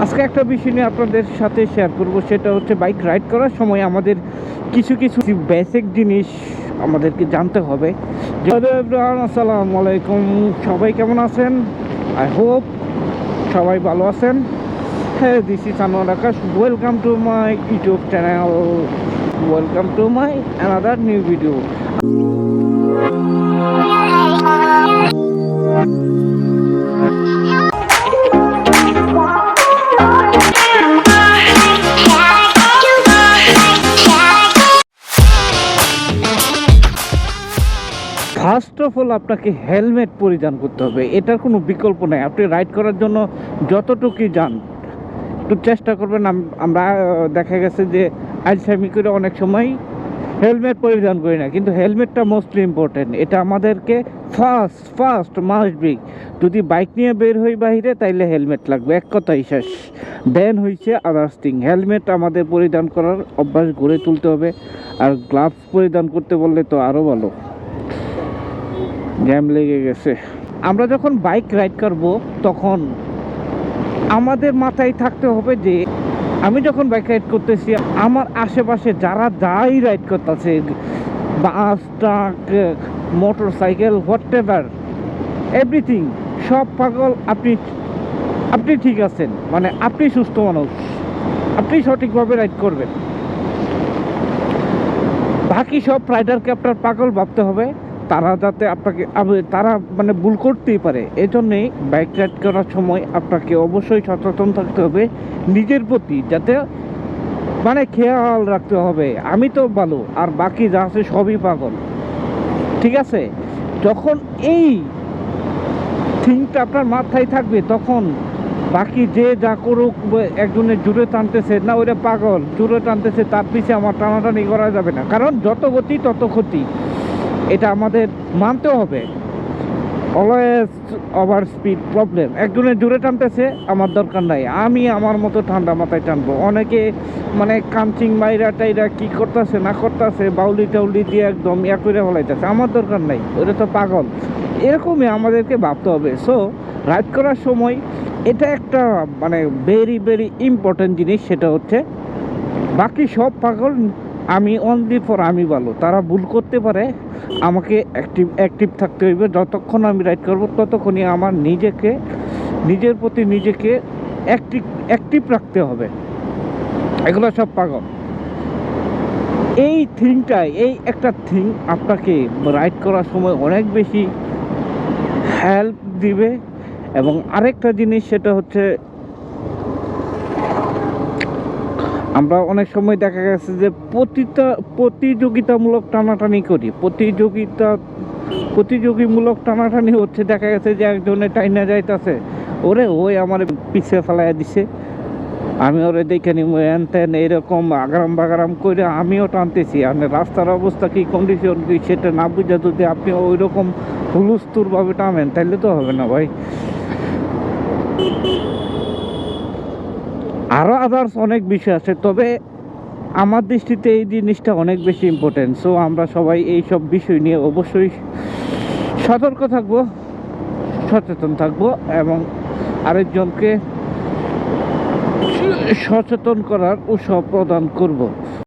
আজকে একটা বিষয় নিয়ে আপনাদের সাথে শেয়ার করব, সেটা হচ্ছে বাইক রাইড করার সময় আমাদের কিছু কিছু বেসিক জিনিস আমাদেরকে জানতে হবে। আসসালামু আলাইকুম, সবাই কেমন আছেন? আই হোপ সবাই ভালো আছেন। হ্যাঁ, this is Anwar Akash. Welcome to my YouTube channel, welcome to my another new video. First of all আপনাকে হেলমেট পরিধান করতে হবে, এটার কোনো বিকল্প নেই। আপনি রাইড করার জন্য যতটুকুই যান একটু চেষ্টা করবেন। আমরা দেখা গেছে যে আইসামি করে অনেক সময় হেলমেট পরিধান করি না, কিন্তু হেলমেটটা মোস্টলি ইম্পর্টেন্ট। এটা আমাদেরকে ফার্স্ট মাস্ট বি। যদি বাইক নিয়ে বের হই বাইরে, তাইলে হেলমেট লাগবে, এক কথাই শেষ। দেন হয়েছে আদার্স থিং। হেলমেট আমাদের পরিধান করার অভ্যাস গড়ে তুলতে হবে। আর গ্লাভস পরিধান করতে বললে তো আরও ভালো। জ্যাম লেগে গেছে। আমরা যখন বাইক রাইড করব তখন আমাদের মাথায় থাকতে হবে যে আমি যখন বাইক রাইড করতেছি, আমার আশেপাশে যারা যাই রাইড করতেছে, bus, truck, motorcycle, whatever, everything, সব পাগল। আপনি ঠিক আছেন, মানে আপনি সুস্থ মানুষ, আপনি সঠিকভাবে রাইড করবেন। বাকি সব রাইডারকে আপনার পাগল ভাবতে হবে। তারা যাতে আপনাকে তারা মানে ভুল করতেই পারে। এই জন্যেই বাইক রাইড করার সময় আপনাকে অবশ্যই সচেতন থাকতে হবে নিজের প্রতি, যাতে মানে খেয়াল রাখতে হবে আমি তো ভালো আর বাকি যা আছে সবই পাগল, ঠিক আছে? যখন এই থিংটা আপনার মাথায় থাকবে, তখন বাকি যে যা করুক, একজনের জুড়ে টানতেছে না ওইটা পাগল, জুড়ে টানতেছে, তার পিছে আমার টানাটানি করা যাবে না, কারণ যত গতি তত ক্ষতি। এটা আমাদের মানতে হবে। Always over speed problem. একজনের জোরে টানতেছে, আমার দরকার নাই, আমি আমার মতো ঠান্ডা মাথায় টানবো। অনেকে মানে কাঞ্চিং মাইরা টাইরা কি করতেছে না করতেছে, বাউলি টাউলি দিয়ে একদম করে ফলাইতেছে, আমার দরকার নাই, ওটা তো পাগল। এরকমই আমাদেরকে ভাবতে হবে। সো রাইড করার সময় এটা একটা মানে ভেরি ইম্পর্টেন্ট জিনিস, সেটা হচ্ছে বাকি সব পাগল, আমি অনলি ফর আমি ভালো। তারা ভুল করতে পারে, আমাকে অ্যাক্টিভ থাকতে হইবে। যতক্ষণ আমি রাইড করব ততক্ষণই আমার নিজের প্রতি নিজেকে অ্যাক্টিভ রাখতে হবে। এগুলো সব পাগল। এই থিংটাই, এই একটা থিং আপনাকে রাইড করার সময় অনেক বেশি হেল্প দিবে। এবং আরেকটা জিনিস, সেটা হচ্ছে আমরা অনেক সময় দেখা গেছে যে প্রতিযোগিতামূলক টানাটানি করি। প্রতিযোগীমূলক টানাটানি হচ্ছে, দেখা গেছে যে একজনে টাইনা যাইতেছে, ওই আমার পিছিয়ে ফেলাই দিছে, আমি ওরে দেখে নিব, এন তেন এরকম আগারাম বাগারাম করে আমিও টানতেছি। আর রাস্তার অবস্থা কি, কন্ডিশন কি, সেটা না বুঝে যদি আপনি ওই রকম হুলুস্তুরভাবে টানেন, তাইলে তো হবে না ভাই। আরও আদার্স অনেক বিষয় আছে, তবে আমার দৃষ্টিতে এই জিনিসটা অনেক বেশি ইম্পর্টেন্ট। সো আমরা সবাই এই সব বিষয় নিয়ে অবশ্যই সতর্ক থাকব, সচেতন থাকব এবং আরেকজনকে সচেতন করার উৎসাহ প্রদান করব।